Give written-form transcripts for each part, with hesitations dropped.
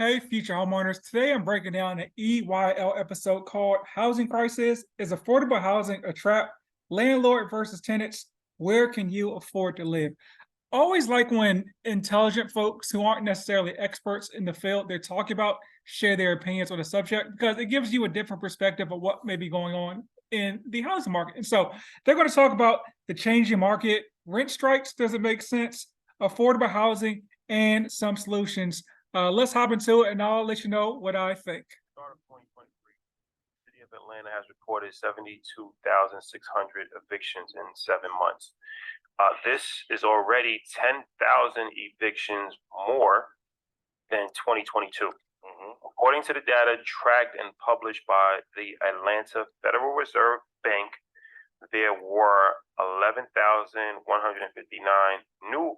Hey, future homeowners. Today I'm breaking down an EYL episode called Housing Crisis. Is Affordable Housing a Trap? Landlord versus tenants. Where can you afford to live? Always like when intelligent folks who aren't necessarily experts in the field they're talking about share their opinions on the subject because it gives you a different perspective of what may be going on in the housing market. And so they're going to talk about the changing market, rent strikes, does it make sense, affordable housing, and some solutions. Let's hop into it and I'll let you know what I think. Start of 2023, the city of Atlanta has reported 72,600 evictions in 7 months. This is already 10,000 evictions more than 2022. According to the data tracked and published by the Atlanta Federal Reserve Bank, there were 11,159 new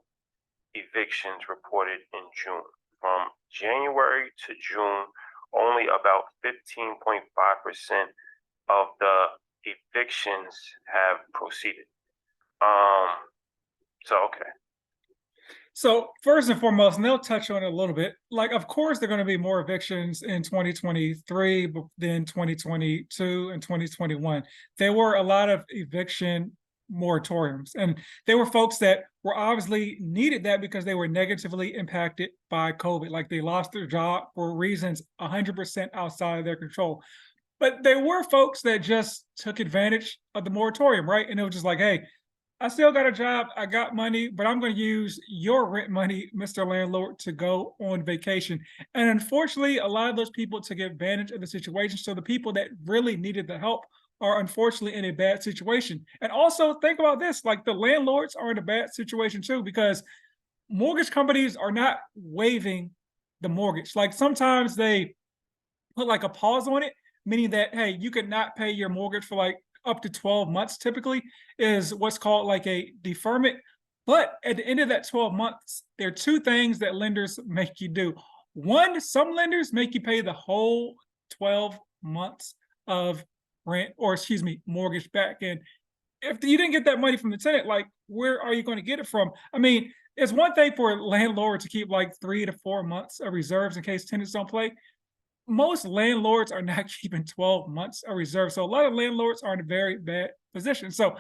evictions reported in June. From January to June, only about 15.5% of the evictions have proceeded. Um, okay. So first and foremost, and they'll touch on it a little bit. Like, of course, there are going to be more evictions in 2023 than 2022 and 2021. There were a lot of eviction moratoriums, and there were folks that were obviously needed that because they were negatively impacted by COVID. Like they lost their job for reasons 100% outside of their control. But there were folks that just took advantage of the moratorium, right? And it was just like, hey, I still got a job, I got money, but I'm going to use your rent money, Mr. Landlord, to go on vacation. And unfortunately, a lot of those people took advantage of the situation. So the people that really needed the help are unfortunately in a bad situation. And also think about this, like the landlords are in a bad situation too, because mortgage companies are not waiving the mortgage. Like sometimes they put like a pause on it, meaning that, hey, you could not pay your mortgage for like up to 12 months typically is what's called like a deferment. But at the end of that 12 months, there are two things that lenders make you do. One, some lenders make you pay the whole 12 months of rent, or excuse me, mortgage back. And if you didn't get that money from the tenant, like where are you going to get it from? I mean, it's one thing for a landlord to keep like 3 to 4 months of reserves in case tenants don't play. Most landlords are not keeping 12 months of reserve. So a lot of landlords are in a very bad position. So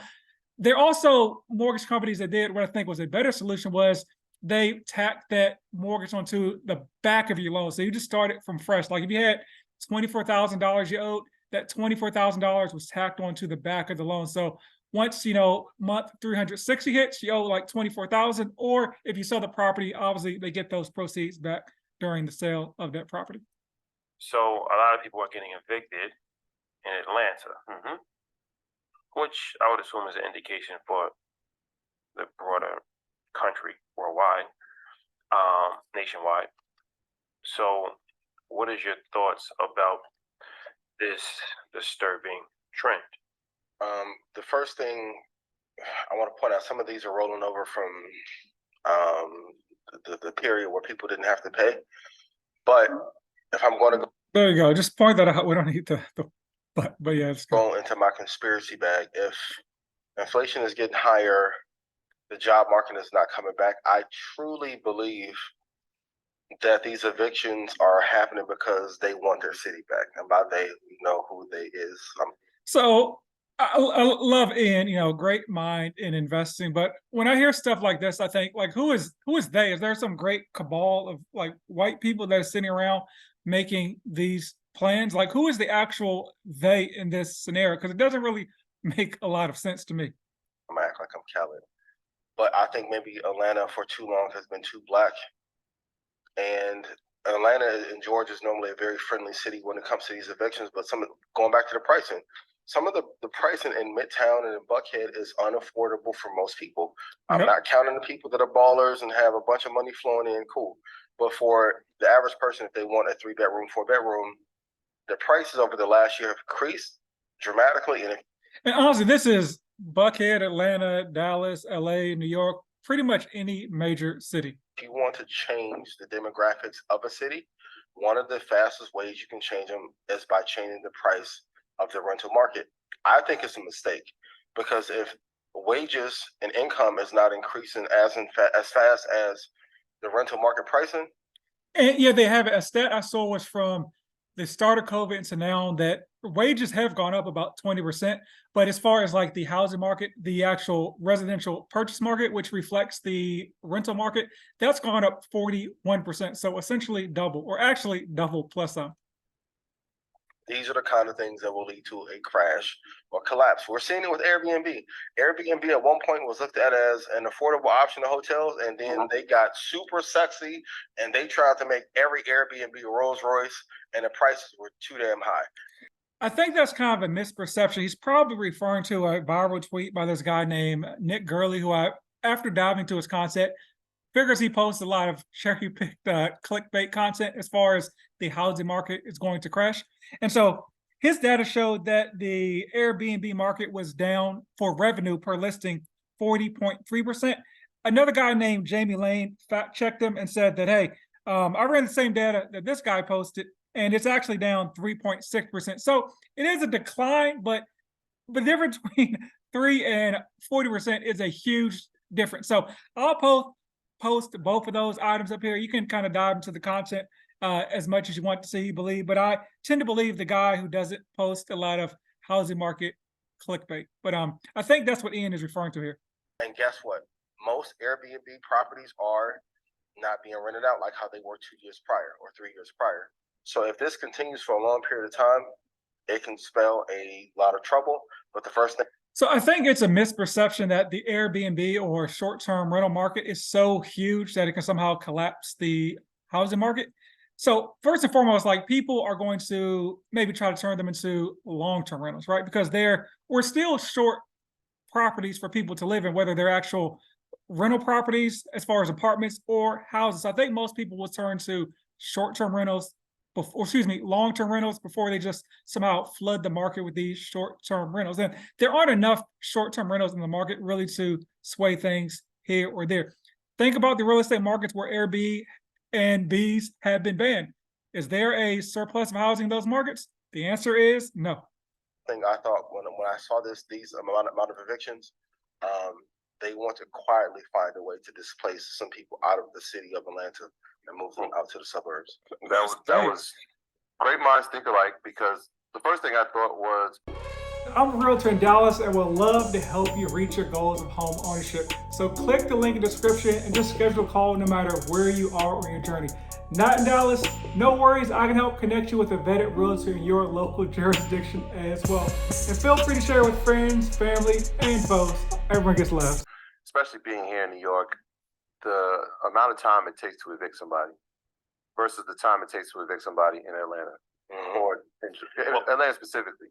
there are also mortgage companies that did what I think was a better solution was they tacked that mortgage onto the back of your loan. So you just started from fresh. Like if you had $24,000 you owed, that $24,000 was tacked onto the back of the loan. So once month 360 hits, you owe like 24,000. Or if you sell the property, obviously they get those proceeds back during the sale of that property. So a lot of people are getting evicted in Atlanta, which I would assume is an indication for the broader country, worldwide, nationwide. So, what is your thoughts about this disturbing trend? The first thing I want to point out, some of these are rolling over from um, the period where people didn't have to pay. But if I'm going to There you go. Just point that out. We don't need the but yeah, it's good. go into my conspiracy bag, if inflation is getting higher, the job market is not coming back, I truly believe that these evictions are happening because they want their city back. And by they, we know who they is. So I love Ian, great mind in investing. But when I hear stuff like this, I think like who is they? Is there some great cabal of like white people that are sitting around making these plans? Like who is the actual they in this scenario? Because it doesn't really make a lot of sense to me. I'm gonna act like I'm Khaled. But I think maybe Atlanta for too long has been too black. And Atlanta and Georgia is normally a very friendly city when it comes to these evictions. But going back to the pricing, some of the pricing in Midtown and in Buckhead is unaffordable for most people. I'm Yep. not counting the people that are ballers and have a bunch of money flowing in, cool. But for the average person, if they want a 3 bedroom, 4 bedroom, the prices over the last year have increased dramatically. And honestly, this is Buckhead, Atlanta, Dallas, LA, New York, pretty much any major city. if you want to change the demographics of a city, one of the fastest ways you can change them is by changing the price of the rental market. I think it's a mistake because if wages and income is not increasing as fast as the rental market pricing, And yeah, they have it. A stat I saw was from the start of COVID into now that wages have gone up about 20%. But as far as like the housing market, the actual residential purchase market, which reflects the rental market, that's gone up 41%. So essentially double, or actually double plus some. These are the kind of things that will lead to a crash or collapse. We're seeing it with Airbnb. Airbnb at one point was looked at as an affordable option to hotels, and then they got super sexy and they tried to make every Airbnb a Rolls Royce, and the prices were too damn high. I think that's kind of a misperception. He's probably referring to a viral tweet by this guy named Nick Gurley, who after diving into his content, figures he posts a lot of cherry picked clickbait content as far as the housing market is going to crash. And so his data showed that the Airbnb market was down for revenue per listing 40.3%. Another guy named Jamie Lane fact checked him and said that, hey, I ran the same data that this guy posted, and it's actually down 3.6%. So it is a decline, but the difference between 3 and 40% is a huge difference. So I'll post both of those items up here. You can kind of dive into the content as much as you want to see, believe, but I tend to believe the guy who doesn't post a lot of housing market clickbait. But I think that's what Ian is referring to here. And guess what? Most Airbnb properties are not being rented out like how they were 2 years prior or 3 years prior. So if this continues for a long period of time, it can spell a lot of trouble. But the first thing. So I think it's a misperception that the Airbnb or short-term rental market is so huge that it can somehow collapse the housing market. So first and foremost, like people are going to maybe try to turn them into long-term rentals, right? Because we're still short properties for people to live in, whether they're actual rental properties as far as apartments or houses. I think most people will turn to short-term rentals long-term rentals before they just somehow flood the market with these short-term rentals. And there aren't enough short-term rentals in the market really to sway things here or there. Think about the real estate markets where Airbnbs have been banned. Is there a surplus of housing in those markets? The answer is no. Thing I thought when I saw these amount of evictions, they want to quietly find a way to displace some people out of the city of Atlanta and move them out to the suburbs. That was great minds think alike, because the first thing I thought was, I'm a realtor in Dallas and would love to help you reach your goals of home ownership. So click the link in the description and just schedule a call no matter where you are on your journey. Not in Dallas? No worries, I can help connect you with a vetted realtor in your local jurisdiction as well. And feel free to share with friends, family, and foes. Everyone gets love. especially being here in New York, the amount of time it takes to evict somebody versus the time it takes to evict somebody in Atlanta, or in Atlanta specifically,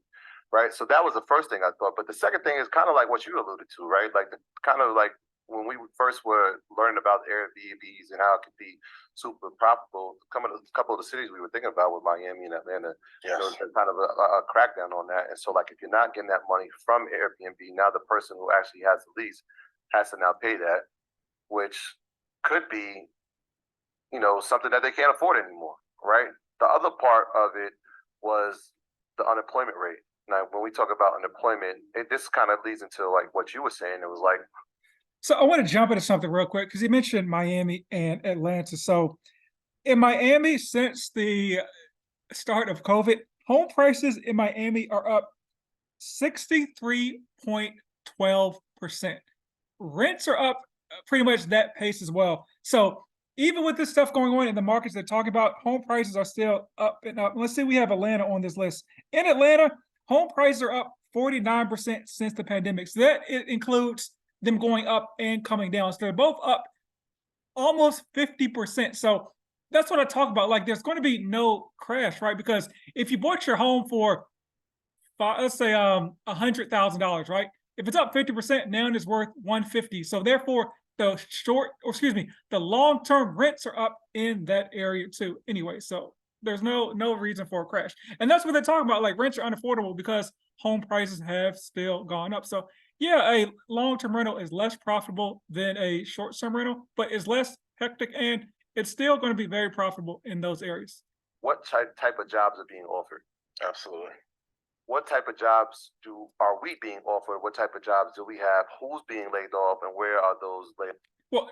right? So that was the first thing I thought. But the second thing is kind of like what you alluded to, right? Like kind of like when we first were learning about Airbnbs and how it could be super profitable. A couple of the cities we were thinking about with Miami and Atlanta, Yes. there was kind of a crackdown on that. And so, like, if you're not getting that money from Airbnb, now the person who actually has the lease has to now pay that, which could be, something that they can't afford anymore, right? The other part of it was the unemployment rate. Now, when we talk about unemployment, this kind of leads into like what you were saying. It was like, So I want to jump into something real quick because you mentioned Miami and Atlanta. So in Miami, since the start of COVID, home prices in Miami are up 63.12%. Rents are up pretty much that pace as well. So even with this stuff going on in the markets they're talking about, home prices are still up and up. Let's see, we have Atlanta on this list. In Atlanta, home prices are up 49% since the pandemic. So that it includes them going up and coming down. So they're both up almost 50%. So that's what I talk about. Like, there's going to be no crash, right? Because if you bought your home for let's say $100,000, right? If it's up 50%, now it's worth 150. So therefore, the long-term rents are up in that area too. Anyway, so there's no reason for a crash, and that's what they're talking about. Like, rents are unaffordable because home prices have still gone up. So yeah, a long-term rental is less profitable than a short-term rental, but it's less hectic, and it's still going to be very profitable in those areas. what type of jobs are being offered? Absolutely. What type of jobs are we being offered? What type of jobs do we have? Who's being laid off, and where are those laid? Well,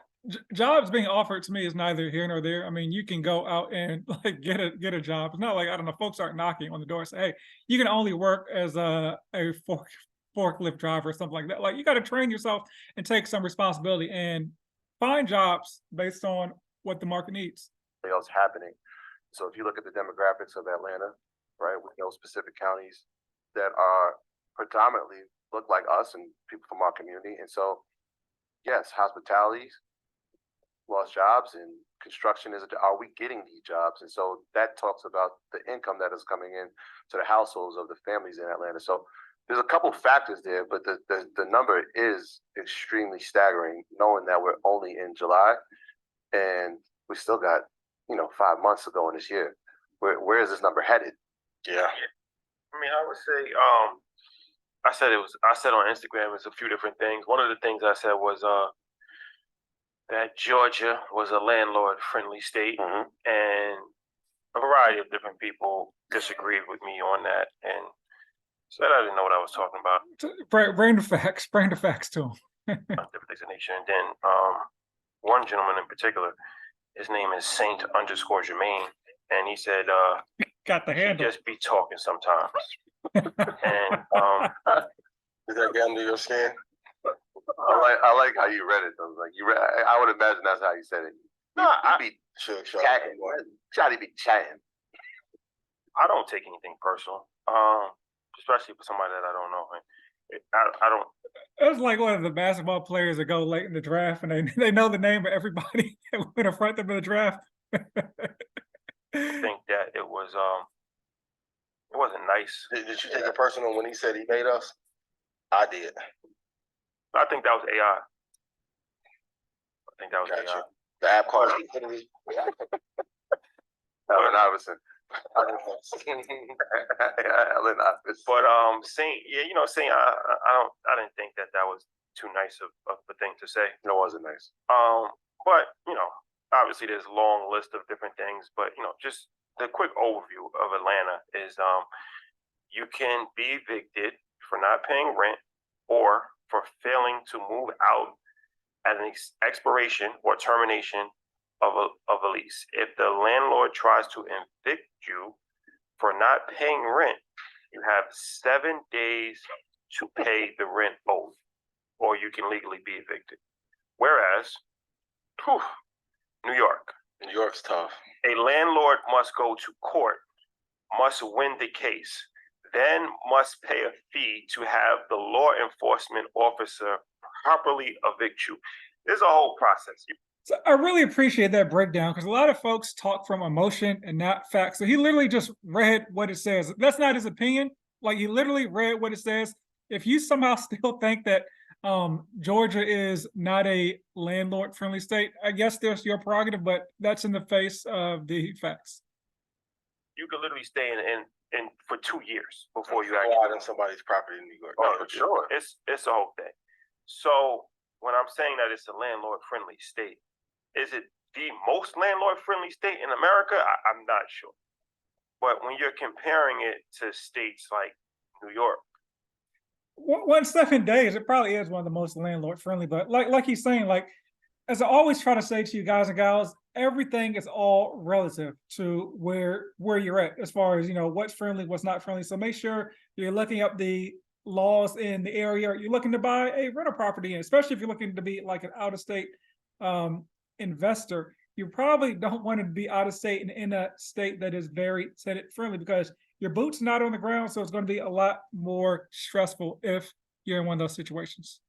jobs being offered to me is neither here nor there. I mean, you can go out and like get a job. It's not like I don't know, folks aren't knocking on the door and say, "Hey, you can only work as a forklift driver or something like that." Like you got to train yourself and take some responsibility and find jobs based on what the market needs. Else happening. So if you look at the demographics of Atlanta, right, we know specific counties that are predominantly look like us and people from our community. And so, yes, hospitality lost jobs and construction is, are we getting these jobs? And so that talks about the income that is coming in to the households of the families in Atlanta. So there's a couple factors there, but the number is extremely staggering, knowing that we're only in July and we still got, 5 months to go in this year. Where is this number headed? Yeah. I mean, I would say, I said on Instagram, it's a few different things. One of the things I said was, that Georgia was a landlord-friendly state, and a variety of different people disagreed with me on that and said I didn't know what I was talking about. Bring the facts to them. Different things of nature. And then one gentleman in particular, his name is Saint_Germain, and he said, Got the "You handle. just be talking sometimes." And Did that get under your skin? I like how you read it though. Like I would imagine that's how you said it. no, You be Sure. chatting. Shawty be chatting. I don't take anything personal, especially for somebody that I don't know. I don't It was like one of the basketball players that go late in the draft and they know the name of everybody that went in front of them in the draft. think that it wasn't nice. Did you take it personal when he said he made us? I did. I think that was AI. I think that was Gotcha. AI. The app called stupidity. Allen Iverson. Allen Iverson. But Saint, yeah, Saint, I didn't think that was too nice of a thing to say. No, it wasn't nice. But obviously there's a long list of different things. But just the quick overview of Atlanta is you can be evicted for not paying rent or for failing to move out at an expiration or termination of a lease. If the landlord tries to evict you for not paying rent, you have 7 days to pay the rent owed, or you can legally be evicted. Whereas, New York. New York's tough. A landlord must go to court, must win the case, then must pay a fee to have the law enforcement officer properly evict you. There's a whole process. So I really appreciate that breakdown because a lot of folks talk from emotion and not facts. So he literally just read what it says. That's not his opinion. Like he literally read what it says. If you somehow still think that Georgia is not a landlord-friendly state, I guess that's your prerogative, but that's in the face of the facts. You could literally stay in for 2 years before you Go actually out on somebody's property in New York. Oh, for sure. It's a whole thing. So when I'm saying that it's a landlord-friendly state, is it the most landlord-friendly state in America? I'm not sure. But when you're comparing it to states like New York, 7 days, it probably is one of the most landlord-friendly. But like he's saying, like as I always try to say to you guys and gals, everything is all relative to where you're at as far as what's friendly, what's not friendly. So make sure you're looking up the laws in the area you're looking to buy a rental property in, especially if you're looking to be like an out-of-state investor. You probably don't want to be out of state and in a state that is very tenant friendly because your boot's not on the ground, so it's going to be a lot more stressful if you're in one of those situations.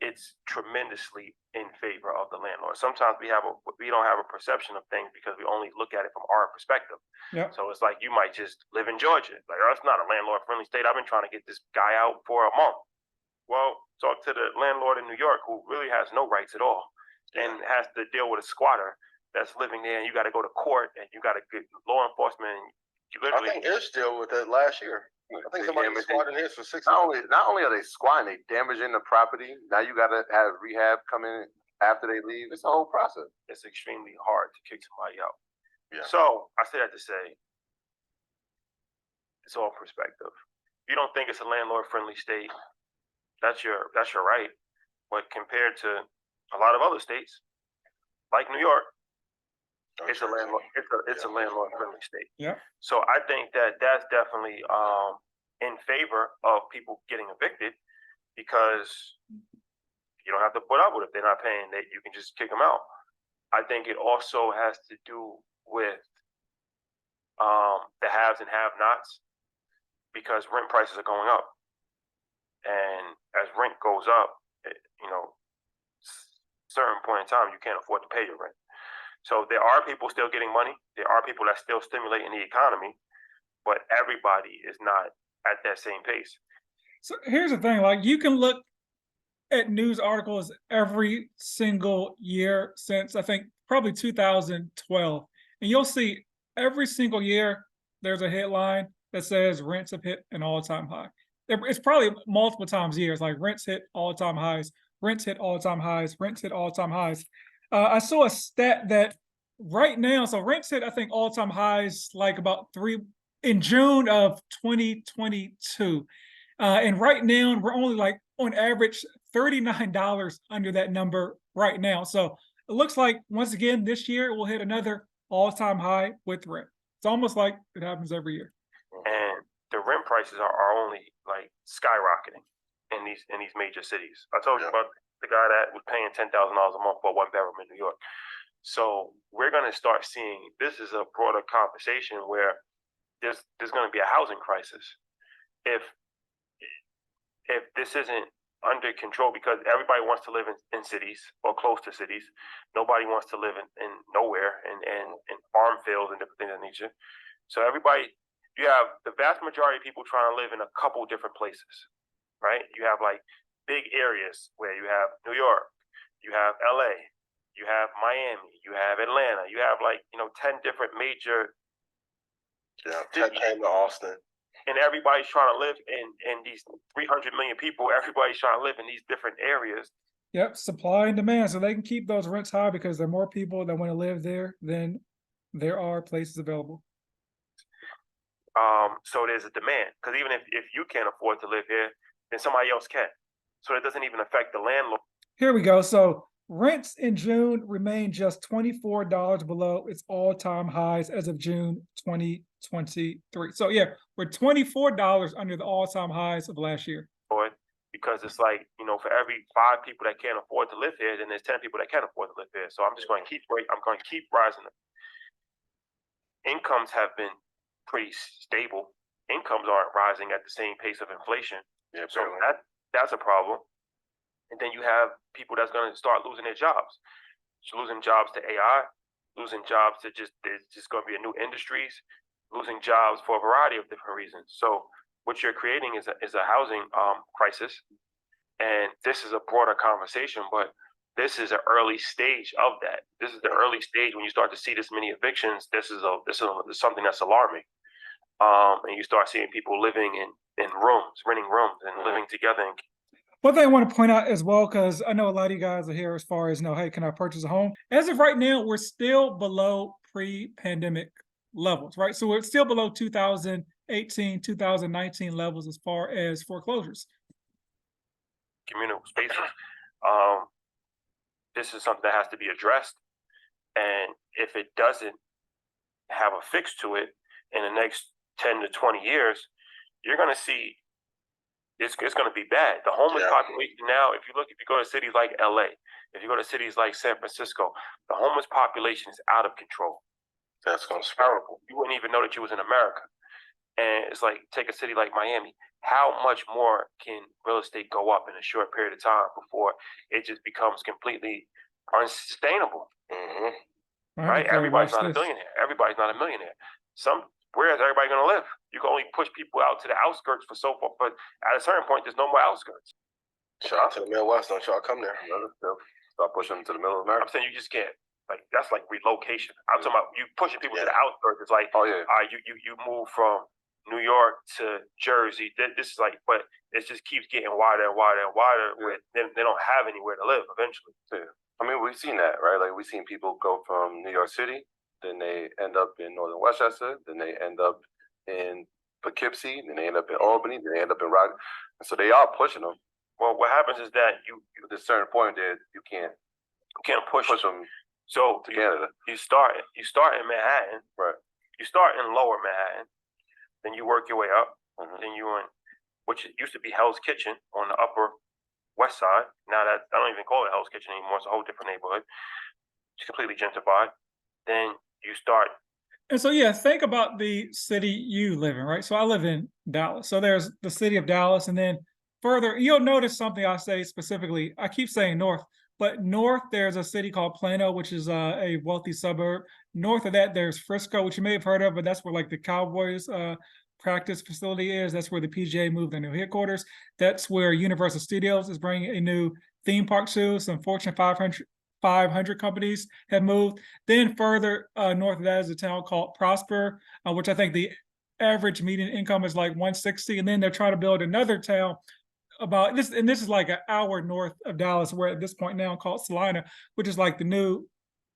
it's tremendously in favor of the landlord. Sometimes we don't have a perception of things because we only look at it from our perspective. Yeah. So it's like you might just live in Georgia. Like, oh, it's not a landlord-friendly state. I've been trying to get this guy out for a month. Well, talk to the landlord in New York who really has no rights at all and has to deal with a squatter that's living there, and you got to go to court and you got to get law enforcement. And you literally, I think Ish dealt with it last year. I think somebody was squatting his for 6 Not only are they squatting, they damaging the property. Now you got to have rehab come in after they leave. It's a whole process. it's extremely hard to kick somebody out. Yeah. So I say that to say it's all perspective. If you don't think it's a landlord-friendly state, that's your right. But compared to a lot of other states, like New York, Oh, it's a sure. landlord, it's a landlord friendly state. Yeah. So I think that that's definitely in favor of people getting evicted because you don't have to put up with it. If they're not paying, that you can just kick them out. I think it also has to do with the haves and have-nots because rent prices are going up, and as rent goes up, certain point in time you can't afford to pay your rent. So there are people still getting money. There are people that still stimulating the economy, but everybody is not at that same pace. So here's the thing, like you can look at news articles every single year since I think probably 2012, and you'll see every single year there's a headline that says rents have hit an all-time high. It's probably multiple times years, like rents hit all-time highs, rents hit all-time highs, rents hit all-time highs. I saw a stat that right now, so rents hit I think all-time highs like about in June of 2022. And right now, we're only like on average $39 under that number right now. So it looks like once again this year we'll hit another all-time high with rent. It's almost like it happens every year. And the rent prices are only like skyrocketing in these major cities. I told you about the guy that was paying $10,000 a month for one bedroom in New York. So we're going to start seeing, this is a broader conversation where there's going to be a housing crisis if this isn't under control, because everybody wants to live in cities or close to cities. Nobody wants to live in nowhere and farm fields and different things of that nature. So you have the vast majority of people trying to live in a couple different places, right? You have like big areas where you have New York, you have LA, you have Miami, you have Atlanta, you have like, 10 different major. Yeah, Tech came to Austin. And everybody's trying to live in these 300 million people. Everybody's trying to live in these different areas. Yep, supply and demand. So they can keep those rents high because there are more people that want to live there than there are places available. So there's a demand, because even if you can't afford to live here, then somebody else can. So it doesn't even affect the landlord. Here we go. So rents in June remain just $24 below its all-time highs as of June 2023. So yeah, we're $24 under the all-time highs of last year. Because it's like, for every 5 people that can't afford to live here, then there's 10 people that can afford to live here. So I'm just going to keep rising. Incomes have been pretty stable. Incomes aren't rising at the same pace of inflation. Yeah, so that's a problem. And then you have people that's going to start losing their jobs. Losing jobs to AI, losing jobs to there's just going to be a new industries, losing jobs for a variety of different reasons. So what you're creating is a housing crisis. And this is a broader conversation, but this is an early stage of that. This is the early stage when you start to see this many evictions. This is something that's alarming. And you start seeing people living in rooms, renting rooms and living together. One thing I want to point out as well, because I know a lot of you guys are here as far as, hey, can I purchase a home? As of right now, we're still below pre-pandemic levels, right? So we're still below 2018, 2019 levels as far as foreclosures. Communal spaces. This is something that has to be addressed. And if it doesn't have a fix to it in the next 10 to 20 years, you're going to see it's going to be bad. The homeless population now, if you go to cities like LA, if you go to cities like San Francisco, the homeless population is out of control. That's going to be terrible. You wouldn't even know that you was in America. And it's like, take a city like Miami. How much more can real estate go up in a short period of time before it just becomes completely unsustainable? Right? Everybody's not a billionaire. Everybody's not a millionaire. Where is everybody going to live? You can only push people out to the outskirts for so far, but at a certain point, there's no more outskirts. Shout out to the Midwest. Don't y'all come there. Start pushing them to the middle of America. I'm saying you just can't. Like, that's like relocation. I'm talking about you pushing people to the outskirts. It's like, you move from New York to Jersey. This is like, but it just keeps getting wider and wider and wider. Where they don't have anywhere to live eventually. Yeah. I mean, we've seen that, right? Like, we've seen people go from New York City, then they end up in northern Westchester, then they end up in Poughkeepsie, then they end up in Albany, then they end up in Rock. And so they are pushing them. Well, what happens is that at a certain point there, you can't You can't push. them So to Canada. you start in Manhattan. Right. You start in Lower Manhattan, then you work your way up. Mhm. Then you in, which used to be Hell's Kitchen on the Upper West Side. Now that I don't even call it Hell's Kitchen anymore. It's a whole different neighborhood. It's completely gentrified. Then you start. And so, yeah, think about the city you live in, right? So I live in Dallas. So there's the city of Dallas. And then further, you'll notice something I say specifically. I keep saying north, but north, there's a city called Plano, which is a wealthy suburb. North of that, there's Frisco, which you may have heard of, but that's where like the Cowboys practice facility is. That's where the PGA moved their new headquarters. That's where Universal Studios is bringing a new theme park to. Some Fortune 500 companies have moved. Then further north of that is a town called Prosper, which I think the average median income is like 160. And then they're trying to build another town about this, and this is like an hour north of Dallas, where at this point now called Salina, which is like the new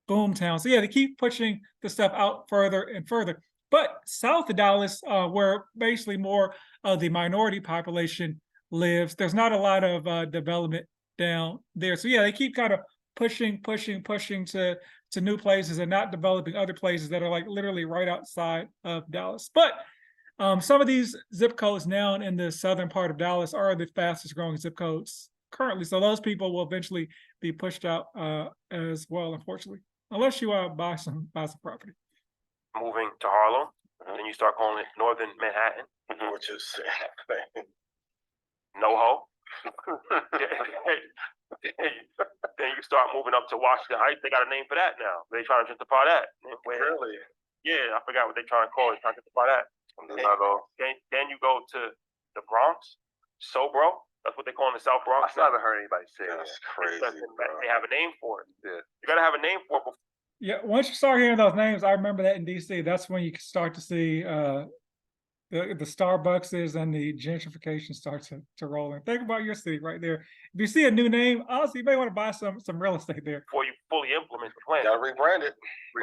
boom town. So yeah, they keep pushing the stuff out further and further. But south of Dallas, where basically more of the minority population lives, there's not a lot of development down there. So yeah, they keep kind of pushing to new places and not developing other places that are like literally right outside of Dallas. But some of these zip codes now in the southern part of Dallas are the fastest growing zip codes currently. So those people will eventually be pushed out as well, unfortunately, unless you buy some property. Moving to Harlem, and then you start calling it Northern Manhattan, which is NoHo. Then you start moving up to Washington Heights. They got a name for that now. They trying to gentrify that. really. Yeah, I forgot what they trying to call it. Trying to gentrify that. Then you go to the Bronx, Sobro. That's what they call in the South Bronx. I still haven't heard anybody say that. That's crazy. They have a name for it. Yeah. You gotta have a name for it. Yeah, once you start hearing those names, I remember that in DC. That's when you start to see the Starbuckses and the gentrification start to roll in. Think about your city right there. If you see a new name, honestly, you may want to buy some real estate there Before you fully implement the plan. You gotta rebrand it.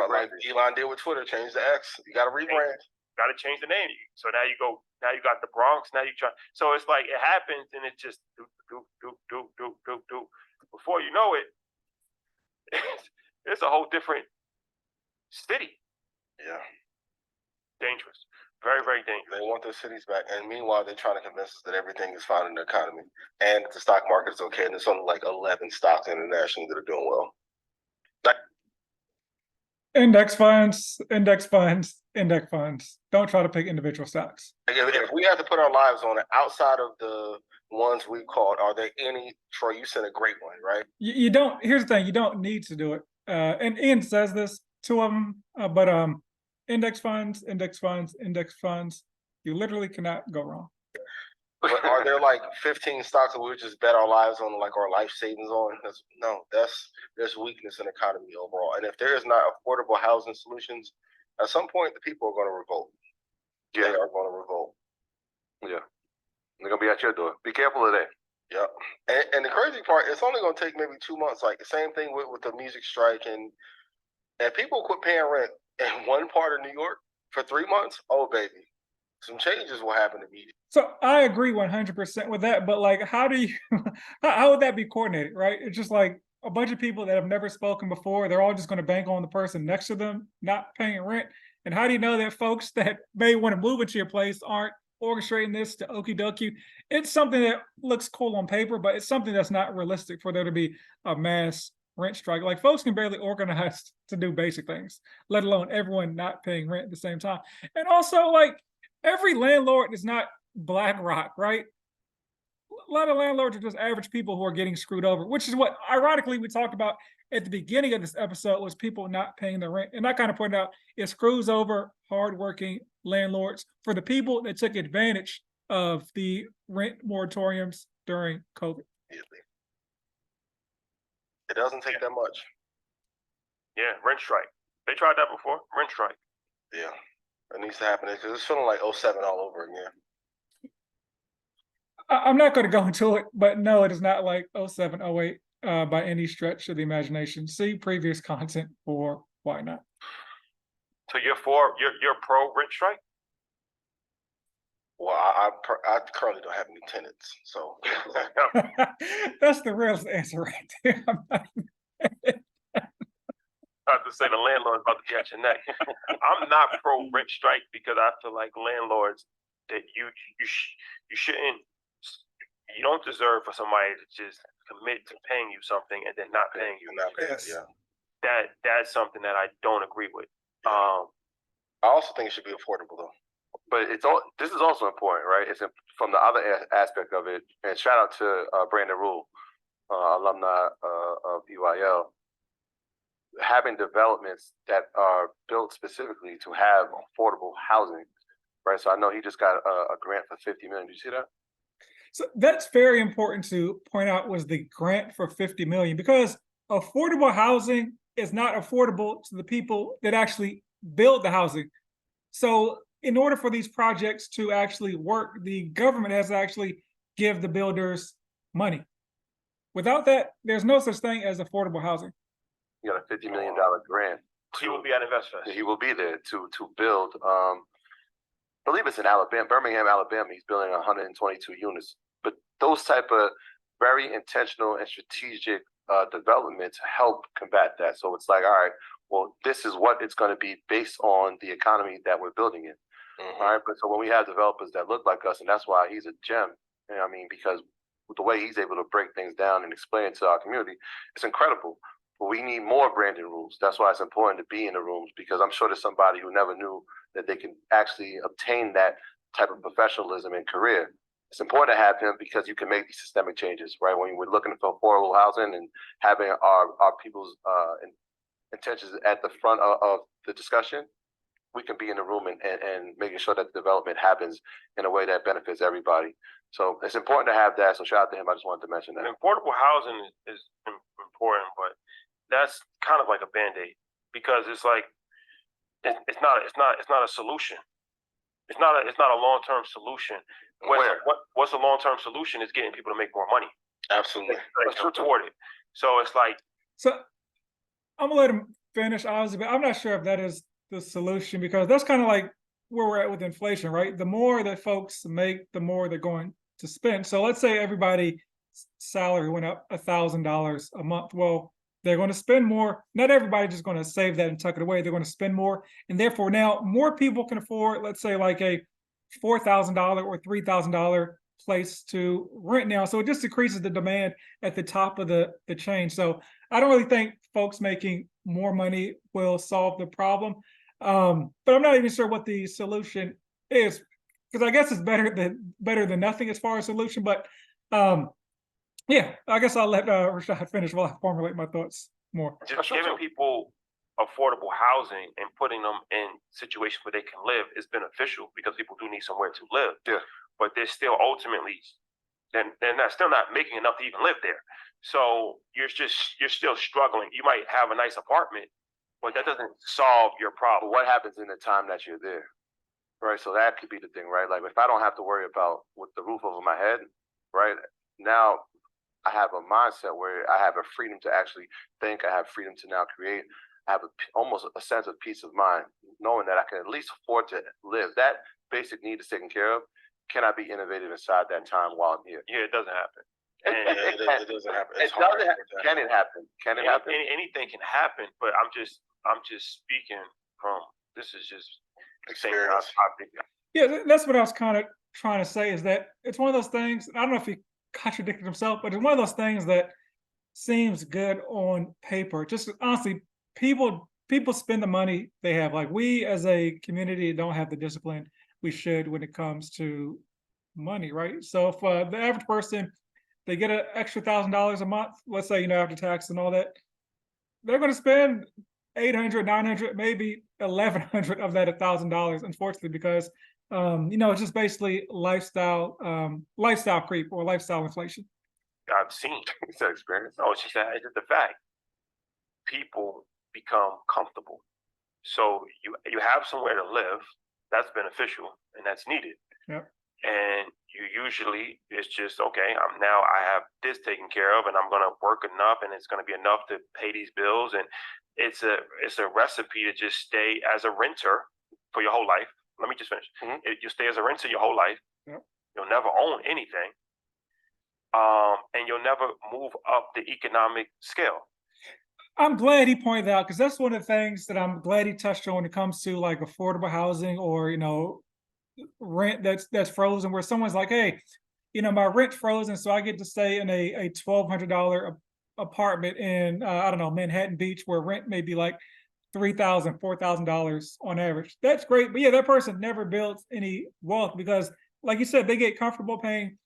Like Elon did with Twitter, change the X. You gotta rebrand. Got to change the name. So now you got the Bronx. Now you try. So it's like it happens, and it just do. Before you know it, it's a whole different city. Yeah. Dangerous. Very, very dangerous. They want their cities back, and meanwhile, they're trying to convince us that everything is fine in the economy and the stock market is okay. And there's only like 11 stocks internationally that are doing well. Index funds. Don't try to pick individual stocks. If we have to put our lives on it outside of the ones we called, are there any? Troy, you said a great one, right? You don't. Here's the thing: you don't need to do it. And Ian says this, two of them, but index funds. You literally cannot go wrong. But are there like 15 stocks that we just bet our lives on, like our life savings on? There's weakness in the economy overall. And if there is not affordable housing solutions, at some point the people are going to revolt. Yeah. They are going to revolt. Yeah. They're going to be at your door. Be careful of that. Yeah. And the crazy part, it's only going to take maybe 2 months. Like the same thing with the music strike. And people quit paying rent in one part of New York for 3 months. Oh, baby. Some changes will happen immediately. So I agree 100% with that, but like, how do you, how would that be coordinated, right? It's just like a bunch of people that have never spoken before. They're all just going to bank on the person next to them not paying rent. And how do you know that folks that may want to move into your place aren't orchestrating this to okie dokie? It's something that looks cool on paper, but it's something that's not realistic for there to be a mass rent strike. Like folks can barely organize to do basic things, let alone everyone not paying rent at the same time. And also, like, every landlord is not BlackRock, right? A lot of landlords are just average people who are getting screwed over, which is what, ironically, we talked about at the beginning of this episode was people not paying the rent. And I kind of pointed out it screws over hardworking landlords for the people that took advantage of the rent moratoriums during COVID. It doesn't take that much. Yeah, rent strike. They tried that before. Rent strike. Yeah. It needs to happen because it's feeling like 07 all over again. I'm not going to go into it, but no, it is not like 07, 08 by any stretch of the imagination. See previous content for why not. So you're pro rent strike? Well, I currently don't have any tenants, so that's the real answer right there. About to say the landlord's about to catch your neck. I'm not pro rent strike because I feel like landlords that you shouldn't, you don't deserve for somebody to just commit to paying you something and then not paying you. Yes. Yeah. That's something that I don't agree with. I also think it should be affordable though. But this is also important, right? It's from the other aspect of it. And shout out to Brandon Rule, alumni of EYL, having developments that are built specifically to have affordable housing, right? So I know he just got a grant for 50 million. Did you see that? So that's very important to point out, was the grant for 50 million, because affordable housing is not affordable to the people that actually build the housing. So in order for these projects to actually work, the government has to actually give the builders money. Without that, there's no such thing as affordable housing. You got a $50 million grant. He will be at InvestFest. He will be there to build. I believe it's in Alabama, Birmingham, Alabama. He's building 122 units. But those type of very intentional and strategic developments help combat that. So it's like, all right, well, this is what it's going to be based on the economy that we're building in. All right, but so when we have developers that look like us, and that's why he's a gem. You know what I mean, because the way he's able to break things down and explain it to our community, it's incredible. But we need more Brandon Rules. That's why it's important to be in the rooms, because I'm sure there's somebody who never knew that they can actually obtain that type of professionalism and career. It's important to have him because you can make these systemic changes, right? When we're looking for affordable housing and having our people's intentions at the front of the discussion, we can be in the room and making sure that the development happens in a way that benefits everybody. So it's important to have that. So shout out to him. I just wanted to mention that. And affordable housing is important, but that's kind of like a Band-Aid, because it's like it's not a solution. It's not a long-term solution. What's a long-term solution is getting people to make more money. Absolutely. Toward it. So it's like, so I'm gonna let him finish, honestly, but I'm not sure if that is the solution, because that's kind of like where we're at with inflation, right? The more that folks make, the more they're going to spend. So let's say everybody's salary went up $1,000 a month. Well, they're going to spend more. Not everybody's just going to save that and tuck it away. They're going to spend more, and therefore now more people can afford, let's say, like a $4,000 or $3,000 place to rent now. So it just decreases the demand at the top of the chain. So I don't really think folks making more money will solve the problem. But I'm not even sure what the solution is, because I guess it's better than nothing as far as solution. But yeah, I guess I'll let Rashad finish while I formulate my thoughts more. just giving people affordable housing and putting them in situations where they can live is beneficial, because people do need somewhere to live. Yeah. But they're still ultimately, they're still not making enough to even live there. So you're still struggling. You might have a nice apartment, but that doesn't solve your problem. What happens in the time that you're there, right? So that could be the thing, right? Like if I don't have to worry about with the roof over my head, right? Now I have a mindset where I have a freedom to actually think. I have freedom to now create. I have almost a sense of peace of mind, knowing that I can at least afford to live. That basic need is taken care of. Can I be innovative inside that time while I'm here? Yeah, it doesn't happen. It doesn't happen. It doesn't happen. Can it happen? Can it happen? Anything can happen, but I'm just speaking from, this is just Experience. Yeah, that's what I was kind of trying to say, is that it's one of those things. I don't know if he contradicted himself, but it's one of those things that seems good on paper. Just honestly, people spend the money they have. Like, we as a community don't have the discipline we should when it comes to money, right? So if the average person, they get an extra $1,000 a month, let's say, after tax and all that, they're going to spend 800, 900, maybe 1,100 of that $1,000, unfortunately, because it's just basically lifestyle creep or lifestyle inflation. I've seen. It's that experience. No, it's just the fact. People become comfortable. So you have somewhere to live. That's beneficial and that's needed. Yep. And you usually, it's just, okay, I have this taken care of, and I'm gonna work enough, and it's gonna be enough to pay these bills. And it's a recipe to just stay as a renter for your whole life. Let me just finish. You stay as a renter your whole life. Yep. You'll never own anything. And you'll never move up the economic scale. I'm glad he pointed out, because that's one of the things that I'm glad he touched on when it comes to like affordable housing, or rent that's frozen, where someone's like, hey, my rent frozen, so I get to stay in a $1,200 apartment in I don't know, Manhattan Beach, where rent may be like $3,000, $4,000 on average. That's great, but yeah, that person never builds any wealth because, like you said, they get comfortable paying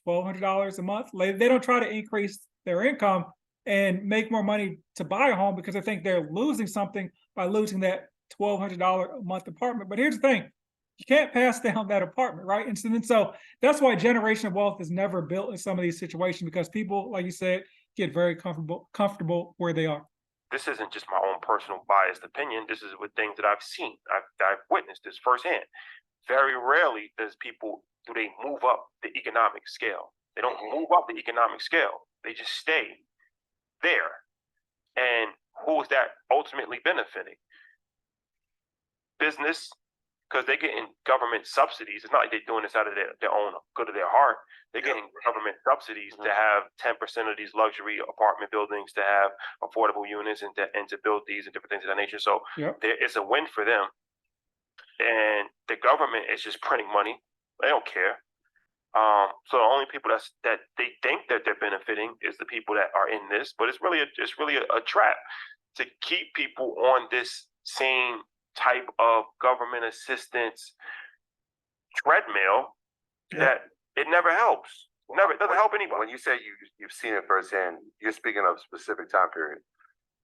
$1,200 a month. They don't try to increase their income and make more money to buy a home because they think they're losing something by losing that $1,200 a month apartment. But here's the thing: you can't pass down that apartment, right? And so that's why generational wealth is never built in some of these situations, because people, like you said, get very comfortable where they are. This isn't just my own personal biased opinion. This is with things that I've seen. I've witnessed this firsthand. Very rarely do they move up the economic scale. They don't move up the economic scale. They just stay there. And who is that ultimately benefiting? Business, because they're getting government subsidies. It's not like they're doing this out of their own good of their heart. They're getting government subsidies to have 10% of these luxury apartment buildings, to have affordable units, and to build these and different things of that nature. So it's a win for them. And the government is just printing money. They don't care. So the only people that they think that they're benefiting is the people that are in this, but it's really a trap to keep people on this same type of government assistance treadmill that it never helps. It doesn't help anybody. When you say you've seen it firsthand, you're speaking of a specific time period.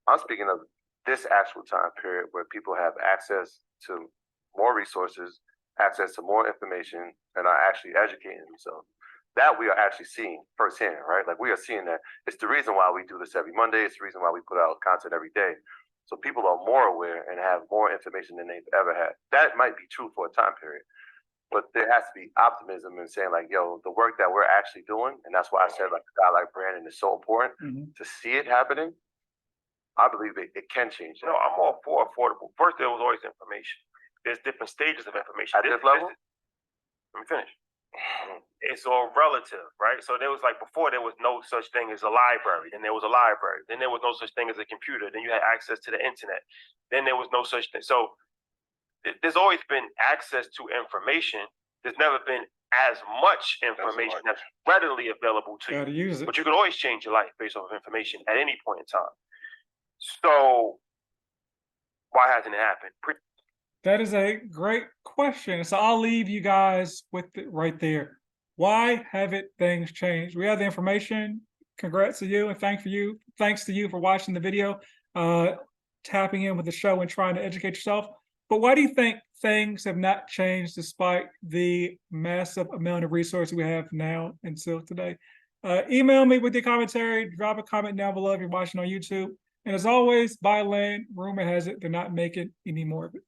I'm speaking of this actual time period where people have access to more resources, access to more information, and are actually educating themselves. That we are actually seeing firsthand, right? Like, we are seeing that. It's the reason why we do this every Monday. It's the reason why we put out content every day. So people are more aware and have more information than they've ever had. That might be true for a time period, but there has to be optimism in saying, like, yo, the work that we're actually doing, and that's why I said, like, a guy like Brandon is so important to see it happening. I believe it can change that. No, I'm all for affordable. First, there was always information. There's different stages of information. At this level? Let me finish. It's all relative, right? So there was, like, before there was no such thing as a library. Then there was a library. Then there was no such thing as a computer. Then you had access to the internet. Then there was no such thing. So there's always been access to information. There's never been as much information that's readily available to you. Gotta use it. But you can always change your life based off of information at any point in time. So why hasn't it happened? That is a great question. So I'll leave you guys with it right there. Why haven't things changed? We have the information. Congrats to you, and thanks to you for watching the video, tapping in with the show and trying to educate yourself. But why do you think things have not changed despite the massive amount of resources we have now until today? Email me with your commentary. Drop a comment down below if you're watching on YouTube. And as always, buy land. Rumor has it they're not making any more of it.